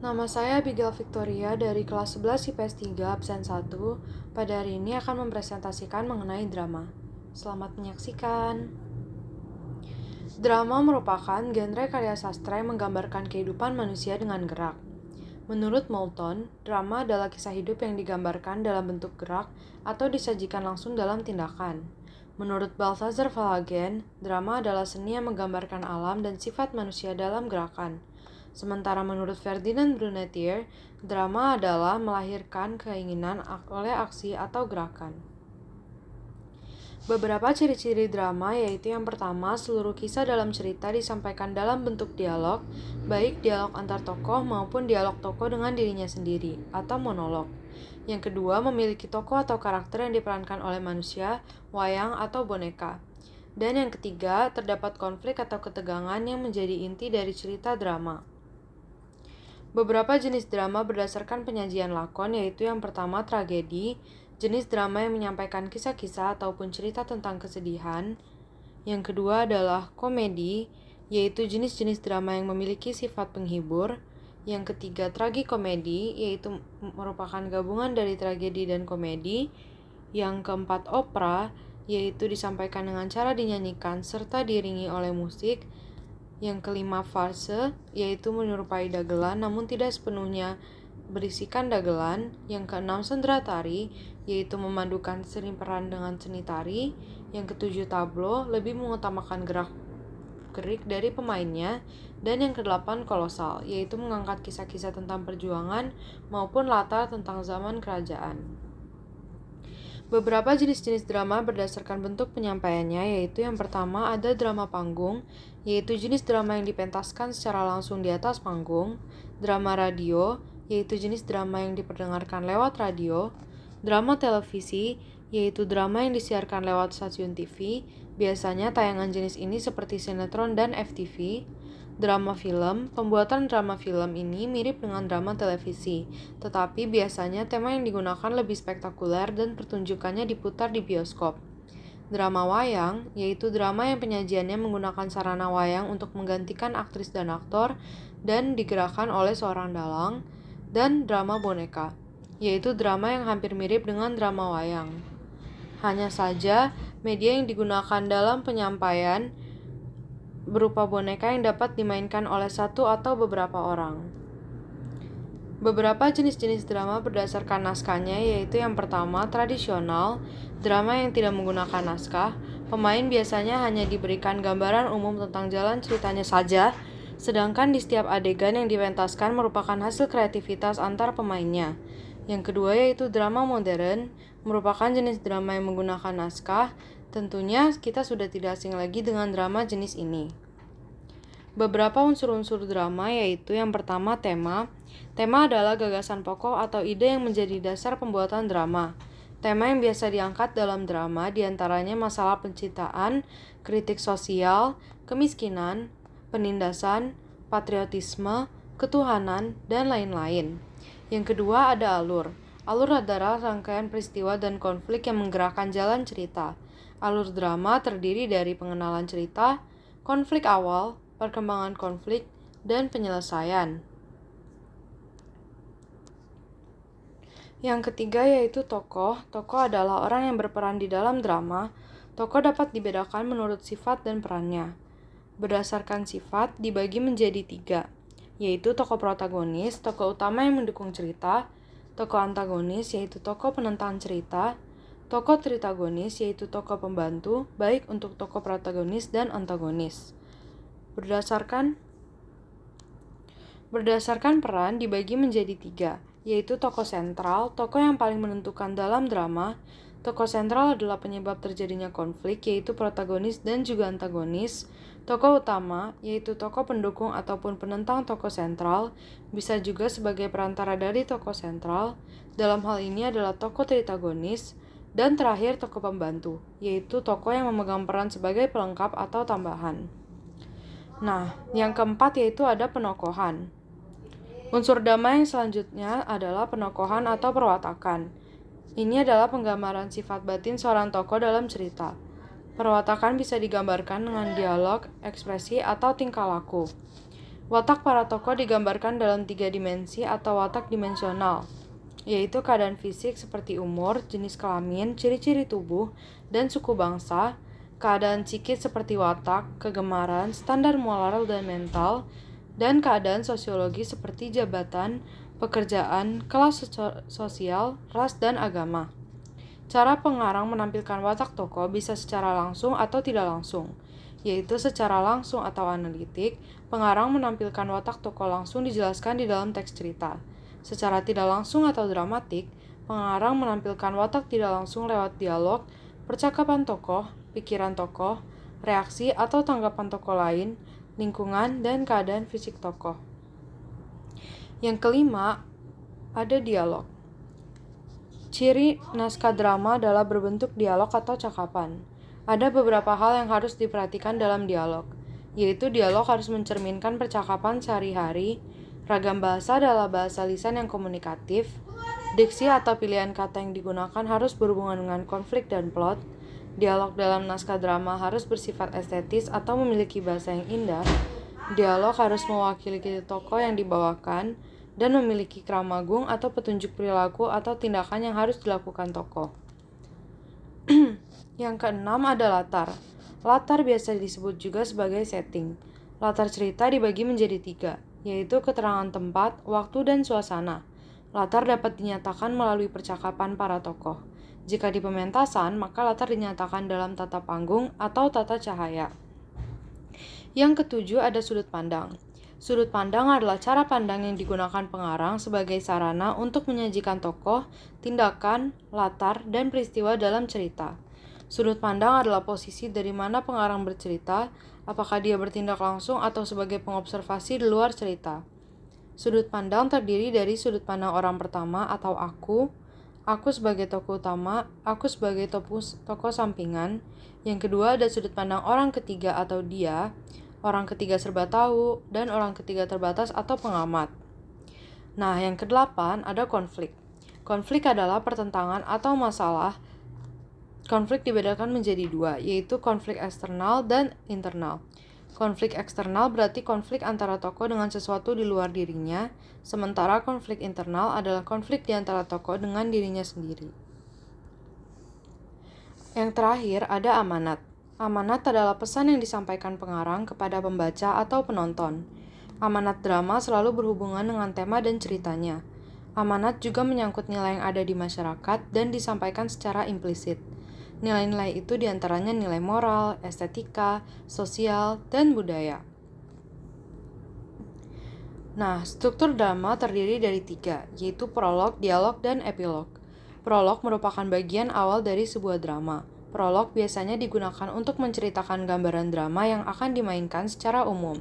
Nama saya Abigail Victoria dari kelas 11 IPS 3 absen 1. Pada hari ini akan mempresentasikan mengenai drama. Selamat menyaksikan. Drama merupakan genre karya sastra yang menggambarkan kehidupan manusia dengan gerak. Menurut Moulton, drama adalah kisah hidup yang digambarkan dalam bentuk gerak atau disajikan langsung dalam tindakan. Menurut Balthazar Verhagen, drama adalah seni yang menggambarkan alam dan sifat manusia dalam gerakan. Sementara menurut Ferdinand Brunetière, drama adalah melahirkan keinginan oleh aksi atau gerakan. Beberapa ciri-ciri drama yaitu yang pertama, seluruh kisah dalam cerita disampaikan dalam bentuk dialog, baik dialog antar tokoh maupun dialog tokoh dengan dirinya sendiri, atau monolog. Yang kedua, memiliki tokoh atau karakter yang diperankan oleh manusia, wayang, atau boneka. Dan yang ketiga, terdapat konflik atau ketegangan yang menjadi inti dari cerita drama. Beberapa jenis drama berdasarkan penyajian lakon, yaitu yang pertama tragedi, jenis drama yang menyampaikan kisah-kisah ataupun cerita tentang kesedihan. Yang kedua adalah komedi, yaitu jenis-jenis drama yang memiliki sifat penghibur. Yang ketiga tragikomedi, yaitu merupakan gabungan dari tragedi dan komedi. Yang keempat opera, yaitu disampaikan dengan cara dinyanyikan serta diiringi oleh musik. Yang kelima farse, yaitu menyerupai dagelan namun tidak sepenuhnya berisikan dagelan. Yang keenam sendera tari, yaitu memadukan seni peran dengan seni tari. Yang ketujuh tablo, lebih mengutamakan gerak-gerik dari pemainnya. Dan yang kedelapan kolosal, yaitu mengangkat kisah-kisah tentang perjuangan maupun latar tentang zaman kerajaan. Beberapa jenis-jenis drama berdasarkan bentuk penyampaiannya, yaitu yang pertama ada drama panggung, yaitu jenis drama yang dipentaskan secara langsung di atas panggung. Drama radio, yaitu jenis drama yang diperdengarkan lewat radio. Drama televisi, yaitu drama yang disiarkan lewat stasiun TV. Biasanya tayangan jenis ini seperti sinetron dan FTV. Drama film, pembuatan drama film ini mirip dengan drama televisi, tetapi biasanya tema yang digunakan lebih spektakuler dan pertunjukannya diputar di bioskop. Drama wayang, yaitu drama yang penyajiannya menggunakan sarana wayang untuk menggantikan aktris dan aktor dan digerakkan oleh seorang dalang. Dan drama boneka, yaitu drama yang hampir mirip dengan drama wayang. Hanya saja, media yang digunakan dalam penyampaian berupa boneka yang dapat dimainkan oleh satu atau beberapa orang. Beberapa jenis-jenis drama berdasarkan naskahnya, yaitu yang pertama tradisional, drama yang tidak menggunakan naskah. Pemain biasanya hanya diberikan gambaran umum tentang jalan ceritanya saja, sedangkan di setiap adegan yang dipentaskan merupakan hasil kreativitas antar pemainnya. Yang kedua yaitu drama modern, merupakan jenis drama yang menggunakan naskah. Tentunya kita sudah tidak asing lagi dengan drama jenis ini. Beberapa unsur-unsur drama yaitu yang pertama tema. Tema adalah gagasan pokok atau ide yang menjadi dasar pembuatan drama. Tema yang biasa diangkat dalam drama diantaranya masalah penciptaan, kritik sosial, kemiskinan, penindasan, patriotisme, ketuhanan, dan lain-lain. Yang kedua ada alur. Alur adalah rangkaian peristiwa dan konflik yang menggerakkan jalan cerita. Alur drama terdiri dari pengenalan cerita, konflik awal, perkembangan konflik, dan penyelesaian. Yang ketiga yaitu tokoh. Tokoh adalah orang yang berperan di dalam drama. Tokoh dapat dibedakan menurut sifat dan perannya. Berdasarkan sifat dibagi menjadi 3, yaitu tokoh protagonis, tokoh utama yang mendukung cerita, tokoh antagonis yaitu tokoh penentang cerita, tokoh tritagonis yaitu tokoh pembantu, baik untuk tokoh protagonis dan antagonis. Berdasarkan peran dibagi menjadi 3, yaitu tokoh sentral, tokoh yang paling menentukan dalam drama. Tokoh sentral adalah penyebab terjadinya konflik, yaitu protagonis dan juga antagonis. Tokoh utama, yaitu tokoh pendukung ataupun penentang tokoh sentral, bisa juga sebagai perantara dari tokoh sentral. Dalam hal ini adalah tokoh tritagonis. Dan terakhir tokoh pembantu, yaitu tokoh yang memegang peran sebagai pelengkap atau tambahan. Nah, yang keempat yaitu ada penokohan. Unsur drama yang selanjutnya adalah penokohan atau perwatakan. Ini adalah penggambaran sifat batin seorang tokoh dalam cerita. Perwatakan bisa digambarkan dengan dialog, ekspresi, atau tingkah laku. Watak para tokoh digambarkan dalam 3 dimensi atau watak dimensional, yaitu keadaan fisik seperti umur, jenis kelamin, ciri-ciri tubuh, dan suku bangsa, keadaan psikis seperti watak, kegemaran, standar moral dan mental, dan keadaan sosiologi seperti jabatan, pekerjaan, kelas sosial, ras, dan agama. Cara pengarang menampilkan watak tokoh bisa secara langsung atau tidak langsung, yaitu secara langsung atau analitik. Pengarang menampilkan watak tokoh langsung dijelaskan di dalam teks cerita. Secara tidak langsung atau dramatik, pengarang menampilkan watak tidak langsung lewat dialog, percakapan tokoh, pikiran tokoh, reaksi atau tanggapan tokoh lain, lingkungan, dan keadaan fisik tokoh. Yang kelima, ada dialog. Ciri naskah drama adalah berbentuk dialog atau cakapan. Ada beberapa hal yang harus diperhatikan dalam dialog, yaitu dialog harus mencerminkan percakapan sehari-hari, ragam bahasa adalah bahasa lisan yang komunikatif, diksi atau pilihan kata yang digunakan harus berhubungan dengan konflik dan plot, dialog dalam naskah drama harus bersifat estetis atau memiliki bahasa yang indah, dialog harus mewakili tokoh yang dibawakan, dan memiliki kramagung atau petunjuk perilaku atau tindakan yang harus dilakukan tokoh. Yang keenam ada latar. Latar biasa disebut juga sebagai setting. Latar cerita dibagi menjadi 3, yaitu keterangan tempat, waktu, dan suasana. Latar dapat dinyatakan melalui percakapan para tokoh. Jika di pementasan, maka latar dinyatakan dalam tata panggung atau tata cahaya. Yang ketujuh ada sudut pandang. Sudut pandang adalah cara pandang yang digunakan pengarang sebagai sarana untuk menyajikan tokoh, tindakan, latar, dan peristiwa dalam cerita. Sudut pandang adalah posisi dari mana pengarang bercerita, apakah dia bertindak langsung atau sebagai pengobservasi di luar cerita. Sudut pandang terdiri dari sudut pandang orang pertama atau aku sebagai tokoh utama, aku sebagai tokoh sampingan. Yang kedua ada sudut pandang orang ketiga atau dia, orang ketiga serba tahu, dan orang ketiga terbatas atau pengamat. Nah, yang kedelapan ada konflik. Konflik adalah pertentangan atau masalah. Konflik dibedakan menjadi 2, yaitu konflik eksternal dan internal. Konflik eksternal berarti konflik antara tokoh dengan sesuatu di luar dirinya, sementara konflik internal adalah konflik di antara tokoh dengan dirinya sendiri. Yang terakhir ada amanat. Amanat adalah pesan yang disampaikan pengarang kepada pembaca atau penonton. Amanat drama selalu berhubungan dengan tema dan ceritanya. Amanat juga menyangkut nilai yang ada di masyarakat dan disampaikan secara implisit. Nilai-nilai itu diantaranya nilai moral, estetika, sosial, dan budaya. Nah, struktur drama terdiri dari 3, yaitu prolog, dialog, dan epilog. Prolog merupakan bagian awal dari sebuah drama. Prolog biasanya digunakan untuk menceritakan gambaran drama yang akan dimainkan secara umum.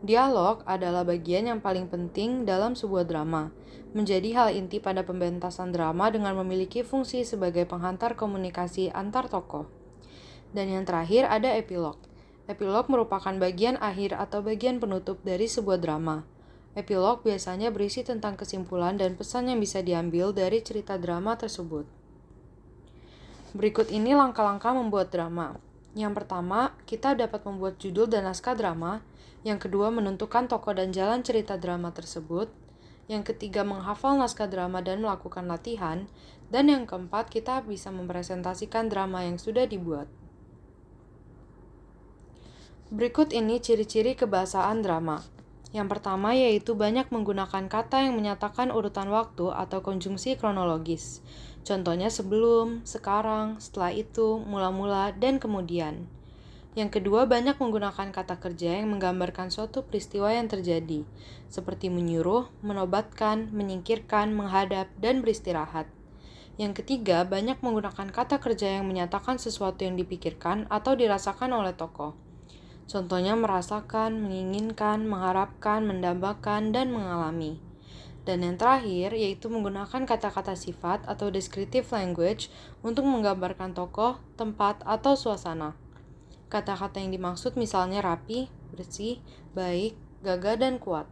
Dialog adalah bagian yang paling penting dalam sebuah drama, menjadi hal inti pada pementasan drama dengan memiliki fungsi sebagai penghantar komunikasi antar tokoh. Dan yang terakhir ada epilog. Epilog merupakan bagian akhir atau bagian penutup dari sebuah drama. Epilog biasanya berisi tentang kesimpulan dan pesan yang bisa diambil dari cerita drama tersebut. Berikut ini langkah-langkah membuat drama. Yang pertama, kita dapat membuat judul dan naskah drama. Yang kedua, menentukan tokoh dan jalan cerita drama tersebut. Yang ketiga, menghafal naskah drama dan melakukan latihan. Dan yang keempat, kita bisa mempresentasikan drama yang sudah dibuat. Berikut ini ciri-ciri kebahasaan drama. Yang pertama yaitu banyak menggunakan kata yang menyatakan urutan waktu atau konjungsi kronologis. Contohnya sebelum, sekarang, setelah itu, mula-mula, dan kemudian. Yang kedua, banyak menggunakan kata kerja yang menggambarkan suatu peristiwa yang terjadi, seperti menyuruh, menobatkan, menyingkirkan, menghadap, dan beristirahat. Yang ketiga, banyak menggunakan kata kerja yang menyatakan sesuatu yang dipikirkan atau dirasakan oleh tokoh. Contohnya merasakan, menginginkan, mengharapkan, mendambakan, dan mengalami. Dan yang terakhir, yaitu menggunakan kata-kata sifat atau descriptive language untuk menggambarkan tokoh, tempat, atau suasana. Kata-kata yang dimaksud misalnya rapi, bersih, baik, gagah, dan kuat.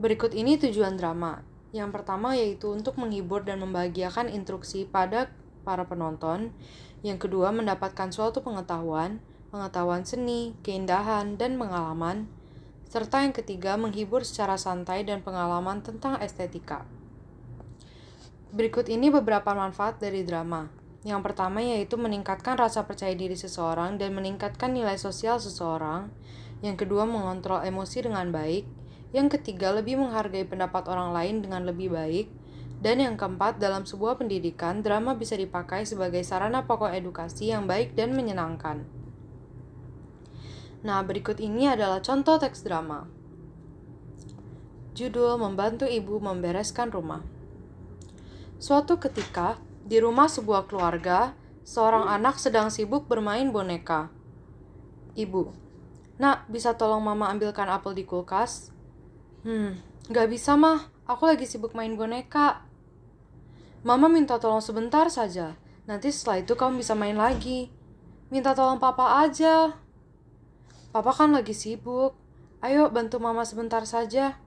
Berikut ini tujuan drama. Yang pertama yaitu untuk menghibur dan membahagiakan instruksi pada para penonton. Yang kedua, mendapatkan suatu pengetahuan seni, keindahan, dan pengalaman. Serta yang ketiga, menghibur secara santai dan pengalaman tentang estetika. Berikut ini beberapa manfaat dari drama. Yang pertama yaitu meningkatkan rasa percaya diri seseorang dan meningkatkan nilai sosial seseorang. Yang kedua, mengontrol emosi dengan baik. Yang ketiga, lebih menghargai pendapat orang lain dengan lebih baik. Dan yang keempat, dalam sebuah pendidikan, drama bisa dipakai sebagai sarana pokok edukasi yang baik dan menyenangkan. Nah, berikut ini adalah contoh teks drama. Judul: Membantu Ibu Membereskan Rumah. Suatu ketika, di rumah sebuah keluarga, seorang anak sedang sibuk bermain boneka. Ibu: "Nak, bisa tolong mama ambilkan apel di kulkas?" Gak bisa mah, aku lagi sibuk main boneka." "Mama minta tolong sebentar saja, nanti setelah itu kamu bisa main lagi." "Minta tolong papa aja." "Papa kan lagi sibuk, ayo bantu mama sebentar saja."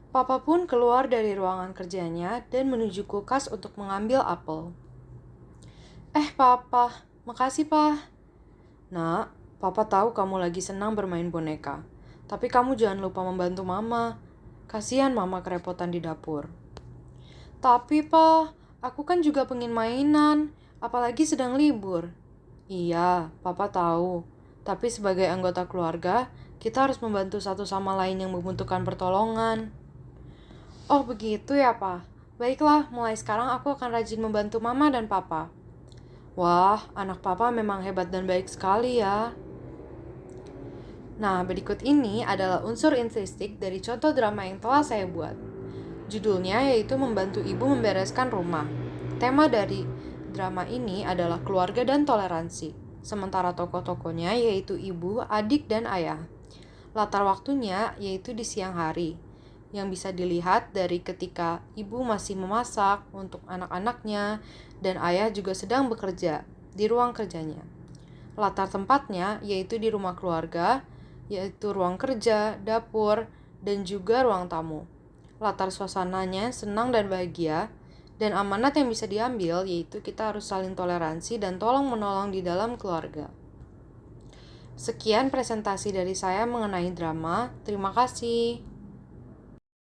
Papa pun keluar dari ruangan kerjanya dan menuju kulkas untuk mengambil apel. Papa, makasih, Pa." "Nak, Papa tahu kamu lagi senang bermain boneka. Tapi kamu jangan lupa membantu Mama. Kasihan Mama kerepotan di dapur." "Tapi, Pa, aku kan juga pengen mainan, apalagi sedang libur." "Iya, Papa tahu. Tapi sebagai anggota keluarga, kita harus membantu satu sama lain yang membutuhkan pertolongan." "Oh begitu ya, Pa. Baiklah, mulai sekarang aku akan rajin membantu Mama dan Papa." "Wah, anak Papa memang hebat dan baik sekali ya." Nah, berikut ini adalah unsur intrinsik dari contoh drama yang telah saya buat. Judulnya yaitu Membantu Ibu Membereskan Rumah. Tema dari drama ini adalah keluarga dan toleransi. Sementara tokoh-tokohnya yaitu ibu, adik, dan ayah. Latar waktunya yaitu di siang hari, yang bisa dilihat dari ketika ibu masih memasak untuk anak-anaknya dan ayah juga sedang bekerja di ruang kerjanya. Latar tempatnya yaitu di rumah keluarga, yaitu ruang kerja, dapur, dan juga ruang tamu. Latar suasananya senang dan bahagia, dan amanat yang bisa diambil yaitu kita harus saling toleransi dan tolong-menolong di dalam keluarga. Sekian presentasi dari saya mengenai drama. Terima kasih.